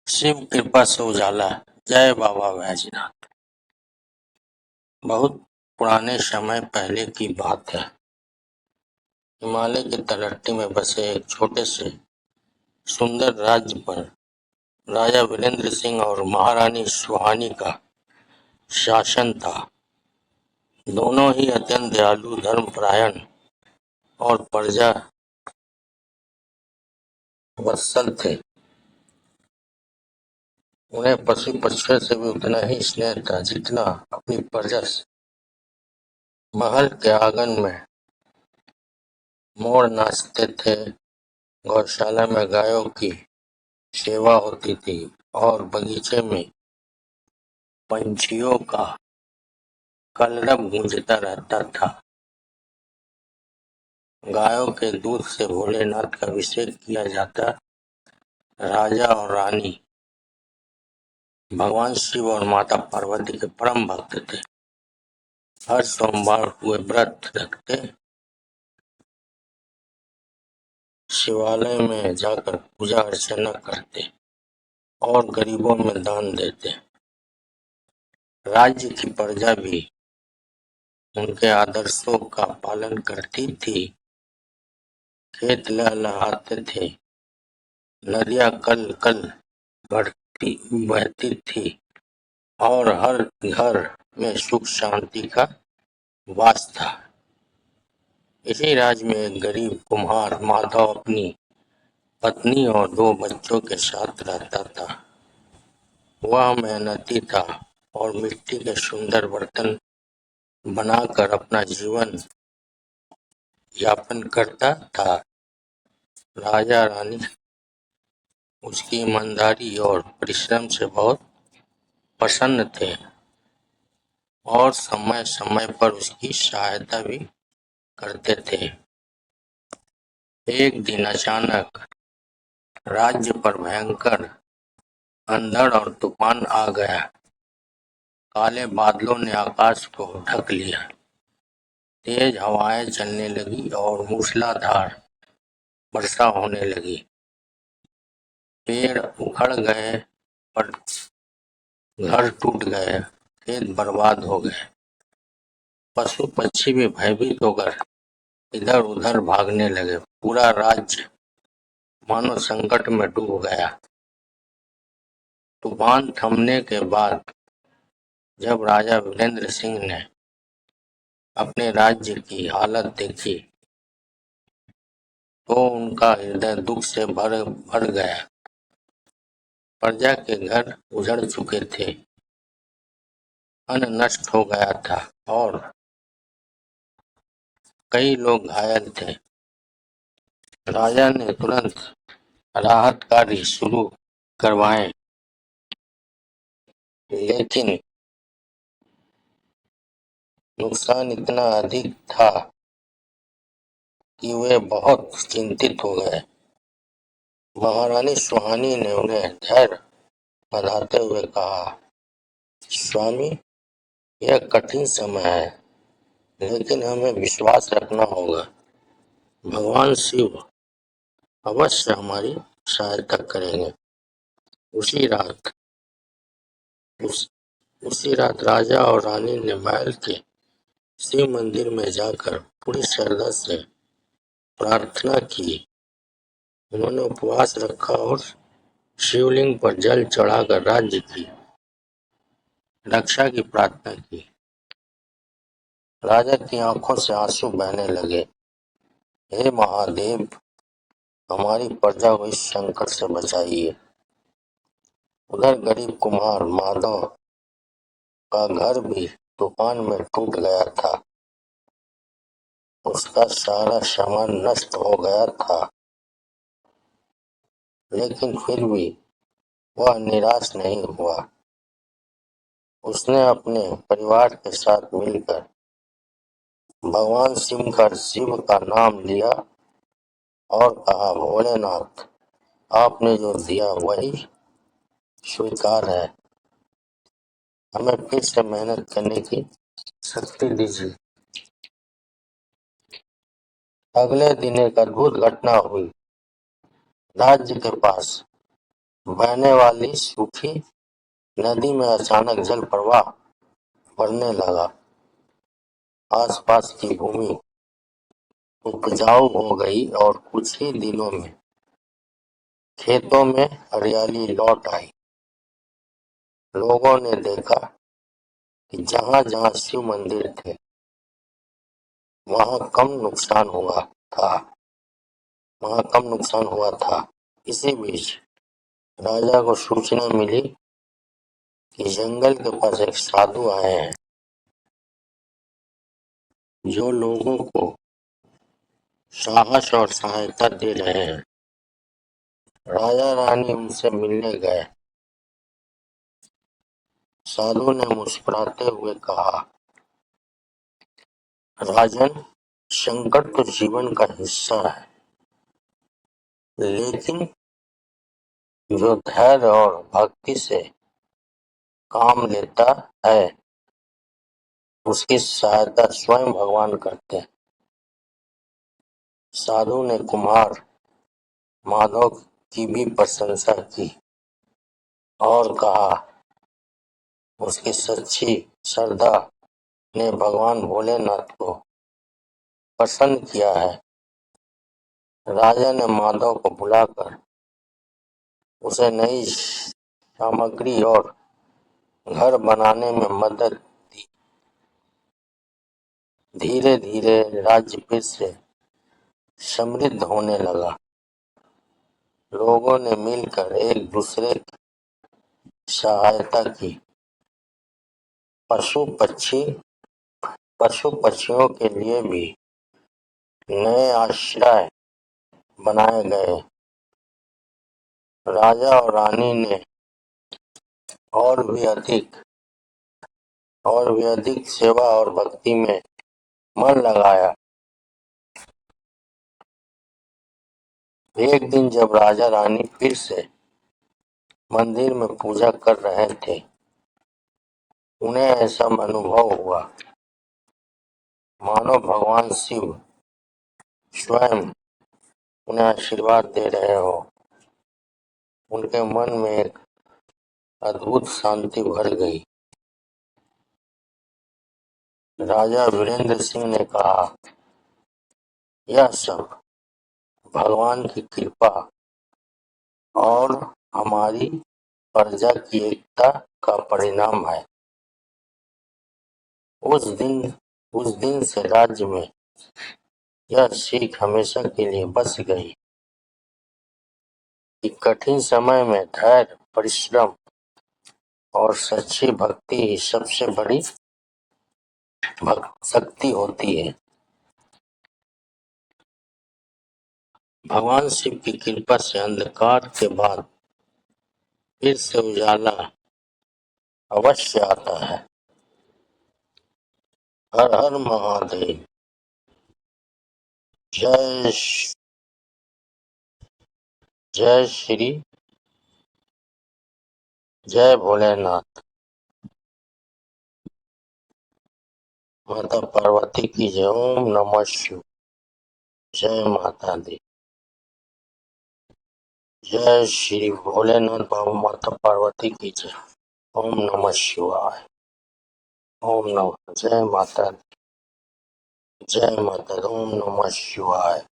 शिव कृपा से उजाला। जय बाबा बैजनाथ। बहुत पुराने समय पहले की बात है। हिमालय की तलहटी में बसे एक छोटे से सुंदर राज्य पर राजा वीरेंद्र सिंह और महारानी सुहानी का शासन था। दोनों ही अत्यंत दयालु, धर्मपरायण और प्रजा वत्सल थे। उन्हें पशु पक्षियों से भी उतना ही स्नेह था जितना अपनी प्रजा से। महल के आंगन में मोर नाचते थे, गौशाला में गायों की सेवा होती थी और बगीचे में पंछियों का कलरव गूंजता रहता था। गायों के दूध से भोलेनाथ का अभिषेक किया जाता। राजा और रानी भगवान शिव और माता पार्वती के परम भक्त थे। हर सोमवार वे व्रत रखते, शिवालय में जाकर पूजा अर्चना करते और गरीबों में दान देते। राज्य की प्रजा भी उनके आदर्शों का पालन करती थी। खेत लहलहाते थे, नदियां कल कल बहती थी और हर घर में सुख शांति का वास था। इसी राज्य में एक गरीब कुम्हार माधव अपनी पत्नी और 2 बच्चों के साथ रहता था। वह मेहनती था और मिट्टी के सुंदर बर्तन बनाकर अपना जीवन यापन करता था। राजा रानी उसकी ईमानदारी और परिश्रम से बहुत प्रसन्न थे और समय समय पर उसकी सहायता भी करते थे। एक दिन अचानक राज्य पर भयंकर अंधड़ और तूफान आ गया। काले बादलों ने आकाश को ढक लिया, तेज हवाएं चलने लगी और मूसलाधार वर्षा होने लगी। पेड़ उखड़ गए, पर घर टूट गए, खेत बर्बाद हो गए। पशु पक्षी भी भयभीत होकर इधर उधर भागने लगे। पूरा राज्य मानो संकट में डूब गया। तूफान थमने के बाद जब राजा वीरेंद्र सिंह ने अपने राज्य की हालत देखी तो उनका हृदय दुख से भर गया। प्रजा के घर उजड़ चुके थे, अन्न नष्ट हो गया था और कई लोग घायल थे। राजा ने तुरंत राहत कार्य शुरू करवाए, लेकिन नुकसान इतना अधिक था कि वे बहुत चिंतित हो गए। महारानी सुहानी ने उन्हें धैर्य बंधाते हुए कहा, स्वामी, यह कठिन समय है, लेकिन हमें विश्वास रखना होगा। भगवान शिव अवश्य हमारी सहायता करेंगे। उसी रात उस, उसी रात राजा और रानी ने महल के शिव मंदिर में जाकर पूरी श्रद्धा से प्रार्थना की। उन्होंने उपवास रखा और शिवलिंग पर जल चढ़ाकर राज्य की रक्षा की प्रार्थना की। राजा की आंखों से आंसू बहने लगे। हे महादेव, हमारी प्रजा को इस संकट से बचाइए। उधर गरीब कुम्हार माधव का घर भी तूफान में टूट गया था। उसका सारा सामान नष्ट हो गया था, लेकिन फिर भी वह निराश नहीं हुआ। उसने अपने परिवार के साथ मिलकर भगवान शिव का नाम लिया और कहा, भोलेनाथ, आपने जो दिया वही स्वीकार है। हमें फिर से मेहनत करने की शक्ति दीजिए। अगले दिन एक अद्भुत घटना हुई। राज्य के पास बहने वाली सूखी नदी में अचानक जल प्रवाह बढ़ने लगा। आसपास की भूमि उपजाऊ हो गई और कुछ ही दिनों में खेतों में हरियाली लौट आई। लोगों ने देखा कि जहां-जहां शिव मंदिर थे, वहां कम नुकसान हुआ था इसी बीच राजा को सूचना मिली कि जंगल के पास एक साधु आए हैं जो लोगों को साहस और सहायता दे रहे हैं। राजा रानी उनसे मिलने गए। साधु ने मुस्कुराते हुए कहा, राजन, संकट तो जीवन का हिस्सा है, लेकिन जो धैर्य और भक्ति से काम लेता है, उसकी सहायता स्वयं भगवान करते हैं। साधु ने कुम्हार माधव की भी प्रशंसा की और कहा, उसकी सच्ची श्रद्धा ने भगवान भोलेनाथ को प्रसन्न किया है। राजा ने माधव को बुलाकर उसे नई सामग्री और घर बनाने में मदद दी। धीरे धीरे राज्य फिर से समृद्ध होने लगा। लोगों ने मिलकर एक दूसरे की सहायता की। पशु पक्षियों के लिए भी नए आश्रय बनाए गए। राजा और रानी ने और भी अधिक सेवा और भक्ति में मन लगाया। एक दिन जब राजा रानी फिर से मंदिर में पूजा कर रहे थे, उन्हें ऐसा अनुभव हुआ मानो भगवान शिव स्वयं उन्हें आशीर्वाद दे रहे हो। उनके मन में एक अद्भुत शांति भर गई। राजा वीरेंद्र सिंह ने कहा, यह सब भगवान की कृपा और हमारी प्रजा की एकता का परिणाम है। उस दिन से राज्य में यह सीख हमेशा के लिए बस गई कि कठिन समय में धैर्य, परिश्रम और सच्ची भक्ति ही सबसे बड़ी शक्ति होती है। भगवान शिव की कृपा से अंधकार के बाद फिर से उजाला अवश्य आता है। हर हर महादेव। जय श्री जय भोलेनाथ। माता पार्वती की जय। ओम नमः शिव। जय माता दी। जय श्री भोलेनाथ बाबा, माता पार्वती की जय। ओम नमः शिवाय। ओम नमः। जय माता दी। जय माता दी। ओम नमः शिवाय।